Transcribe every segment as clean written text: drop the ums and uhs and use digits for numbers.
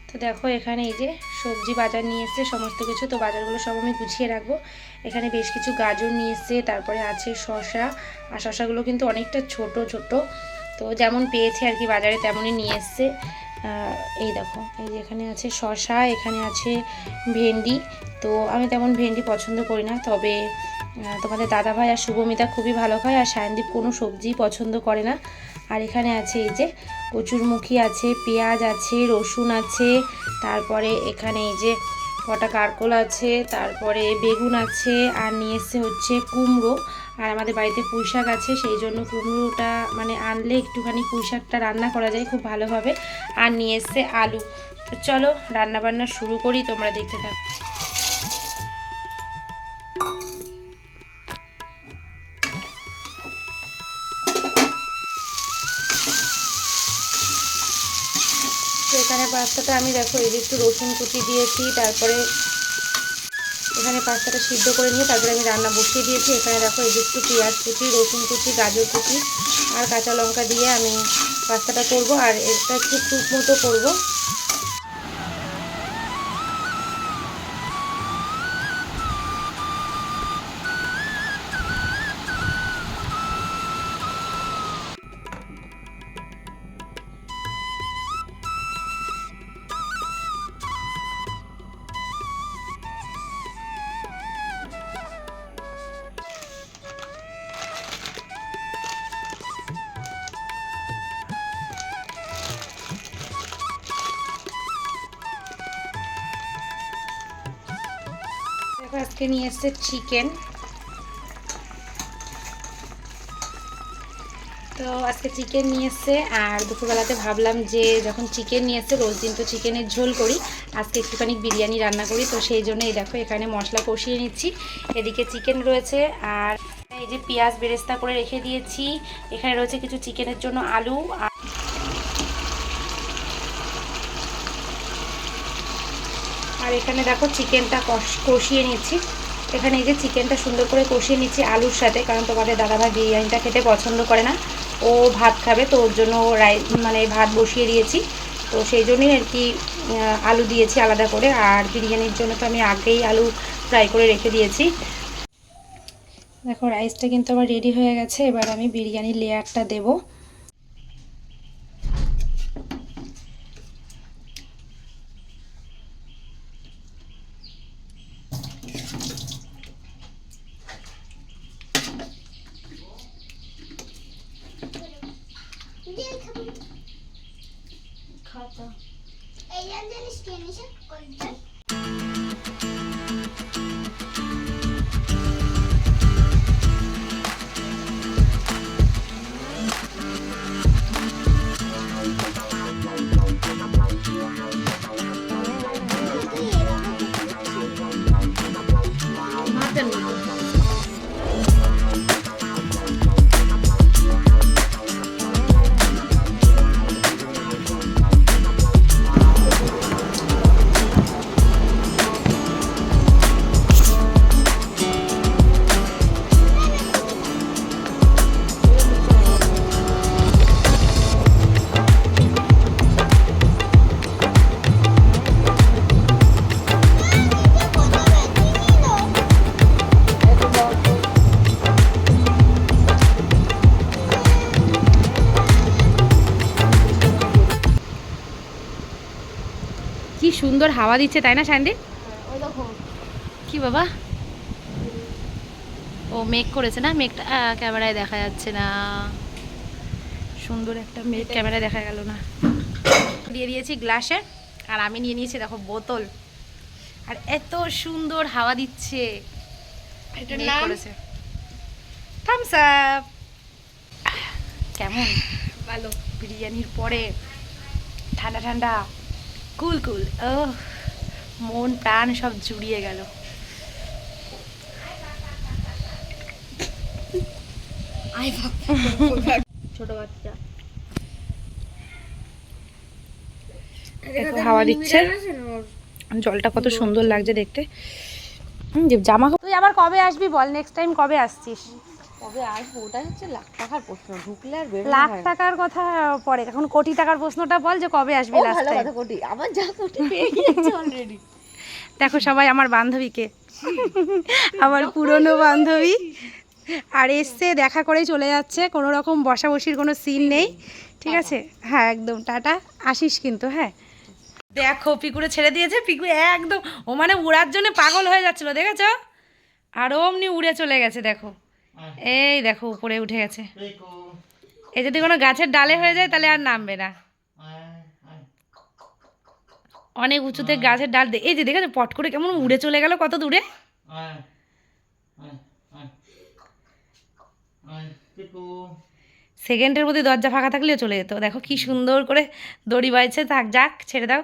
তো দেখো এখানে এই যে সবজি বাজার নিয়ে এসছে সমস্ত কিছু, তো বাজারগুলো সব আমি গুছিয়ে রাখবো। এখানে বেশ কিছু গাজর নিয়ে এসছে, তারপরে আছে শসা, আর শসাগুলো কিন্তু অনেকটা ছোট ছোট, তো যেমন পেয়েছে আর কি বাজারে তেমনই নিয়ে এসছে। এই দেখো এই যে এখানে আছে শসা, এখানে আছে ভেন্ডি। তো আমি তেমন ভেন্ডি পছন্দ করি না, তবে তোমাদের দাদাভাই আর শুভমিতা খুবই ভালো খায়, আর সায়নদীপ কোনো সবজি পছন্দ করে না। আর এখানে আছে এই যে কচুরমুখী আছে, পেঁয়াজ আছে, রসুন আছে, তারপরে এখানে এই যে কটা কারকোল আছে, তারপরে বেগুন আছে, আর নিয়ে এসছে হচ্ছে কুমড়ো। আর আমাদের বাড়িতে পুঁই শাক আছে, সেই জন্য কুমড়োটা মানে আনলে একটুখানি পুঁই শাকটা রান্না করা যায় খুব ভালোভাবে। আর নিয়ে এসছে আলু। তো চলো রান্নাবান্না শুরু করি, তোমরা দেখতে থাকো। তো এখানে পাস্তাটা আমি দেখো এই যে একটু রসুন কুচি দিয়েছি, তারপরে এখানে পাস্তাটা সিদ্ধ করে নিয়ে তারপরে আমি রান্না বসিয়ে দিয়েছি। এখানে দেখো এই যে একটু পেঁয়াজ কুচি, রসুন কুচি, গাজর কুচি আর কাঁচা লঙ্কা দিয়ে আমি পাস্তাটা করব, আর এটা একটু স্যুপ মতো করবো। আজকে নিয়ে এসছে চিকেন। তো আজকে চিকেন নিয়ে এসছে, আর দুপুরবেলাতে ভাবলাম যে যখন চিকেন নিয়ে এসছে রোজ দিন তো চিকেনের ঝোল করি, আজকে একটুখানি বিরিয়ানি রান্না করি। তো সেই জন্য এই দেখো এখানে মশলা কষিয়ে নিচ্ছি, এদিকে চিকেন রয়েছে, আর এই যে পেঁয়াজ বেরেস্তা করে রেখে দিয়েছি। এখানে রয়েছে কিছু চিকেনের জন্য আলু, আর এখানে দেখো চিকেনটা কষিয়ে নিচ্ছি। এখানে এই যে চিকেনটা সুন্দর করে কষিয়ে নিচ্ছি আলুর সাথে, কারণ তোমাদের দাদাভাই বিরিয়ানিটা খেতে পছন্দ করে না, ও ভাত খাবে, তো ওর জন্য মানে ভাত বসিয়ে দিয়েছি। তো সেই জন্যই আর কি আলু দিয়েছি আলাদা করে, আর বিরিয়ানির জন্য তো আমি আগেই আলু ফ্রাই করে রেখে দিয়েছি। দেখো রাইসটা কিন্তু আমার রেডি হয়ে গেছে, এবার আমি বিরিয়ানির লেয়ারটা দেবো। কি সুন্দর হাওয়া দিচ্ছে তাই না স্যান্ডি? কি বাবা, ও মেঘ করেছে না, মেঘটা ক্যামেরায় দেখা যাচ্ছে না, সুন্দর একটা মেঘ ক্যামেরায় দেখা গেল না। দিয়ে দিয়েছি গ্লাসে, আর আমি নিয়ে নিয়েছি দেখো বোতল, আর এত সুন্দর হাওয়া দিচ্ছে। এটার নাম করেছে থামস আপ। কেমন ভালো বিরিয়ানির পরে ঠান্ডা ঠান্ডা কুল কুল, ও মন প্রাণ সব জুড়িয়ে গেল। ছোট বাচ্চা হাওয়া দিচ্ছে, জলটা কত সুন্দর লাগছে দেখতে। জামা তুই আবার কবে আসবি বল, নেক্সট টাইম কবে আসছিস? কবে আসবো ওটাই হচ্ছে লাখ টাকার প্রশ্ন, ঢুকলে আর বের লাখ টাকার কথা পরে, এখন কোটি টাকার প্রশ্নটা বল যে কবে আসবি ও লাস্ট ভালো টাইম। কথা, কোটি আমার যা কোটি পেয়ে গেছে অলরেডি। দেখো সবাই আমার বান্ধবীকে, আমার পুরনো বান্ধবী, আর এসছে দেখা করেই চলে যাচ্ছে, কোনো রকম বসাবসির কোনো সিন নেই, ঠিক আছে? হ্যাঁ একদম টাটা, আসিস কিন্তু। হ্যাঁ দেখো পিকুরে ছেড়ে দিয়েছে, পিকু একদম ও মানে উড়ার জন্য পাগল হয়ে যাচ্ছিল, দেখেছ? আর অমনি উড়ে চলে গেছে, দেখো এই দেখো উপরে উঠে গেছে। এই যদি কোনো গাছের ডালে হয়ে যায় তাহলে আর নামবে না, অনেক উঁচুতে গাছের ডাল। এই যে দেখেছো পট করে কেমন উড়ে চলে গেল কত দূরে। সেকেন্ডের মধ্যে দরজা ফাঁকা থাকলেও চলে যেত। দেখো কি সুন্দর করে দড়ি বাইছে, থাক যাক, ছেড়ে দাও।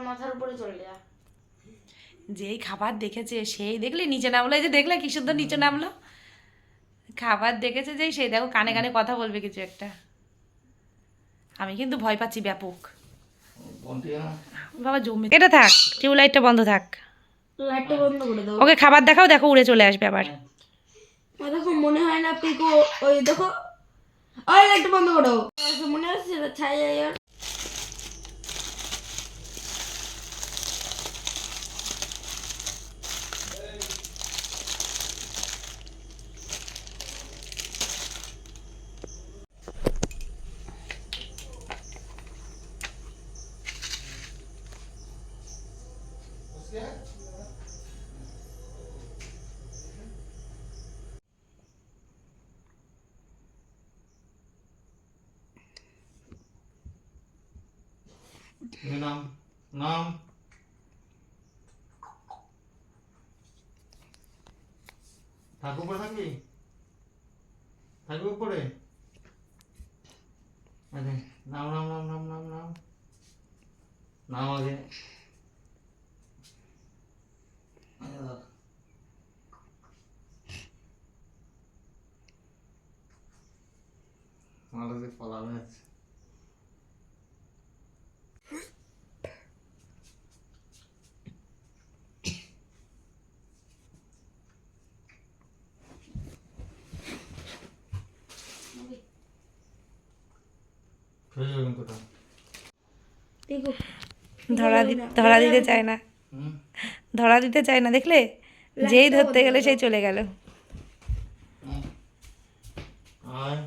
মাথার উপরে চলে যা। যেই খাবার দেখেছে সেই দেখলি নিচে নামলো, এই যে দেখলে কি সুন্দর নিচে নামলো, খাবার দেখেছে যেই সেই দেখো কানে কানে কথা বলবে কিছু একটা। আমি কিন্তু ভয় পাচ্ছি ব্যাপক। বাবা জমে, এটা থাক, টিউবলাইটটা বন্ধ থাক, লাইটটা বন্ধ করে দাও। ওকে খাবার দেখাও, দেখো উড়ে চলে আসবে আবার। দেখো মনে হয় না পিকু, ওই দেখো ওই লাইটটা বন্ধ করো, মনে হচ্ছে ছাই আর নাম নাম থাকো উপরে, থাকবি থাকবি উপরে। আরে নাম নাম নাম নাম নাম নাম নাম আগে। আমার কাছে পলাবে আছে। ধরা দিতে চায় না, ধরা দিতে চায় না, দেখলে যেই ধরতে গেলে সেই চলে গেল। আয়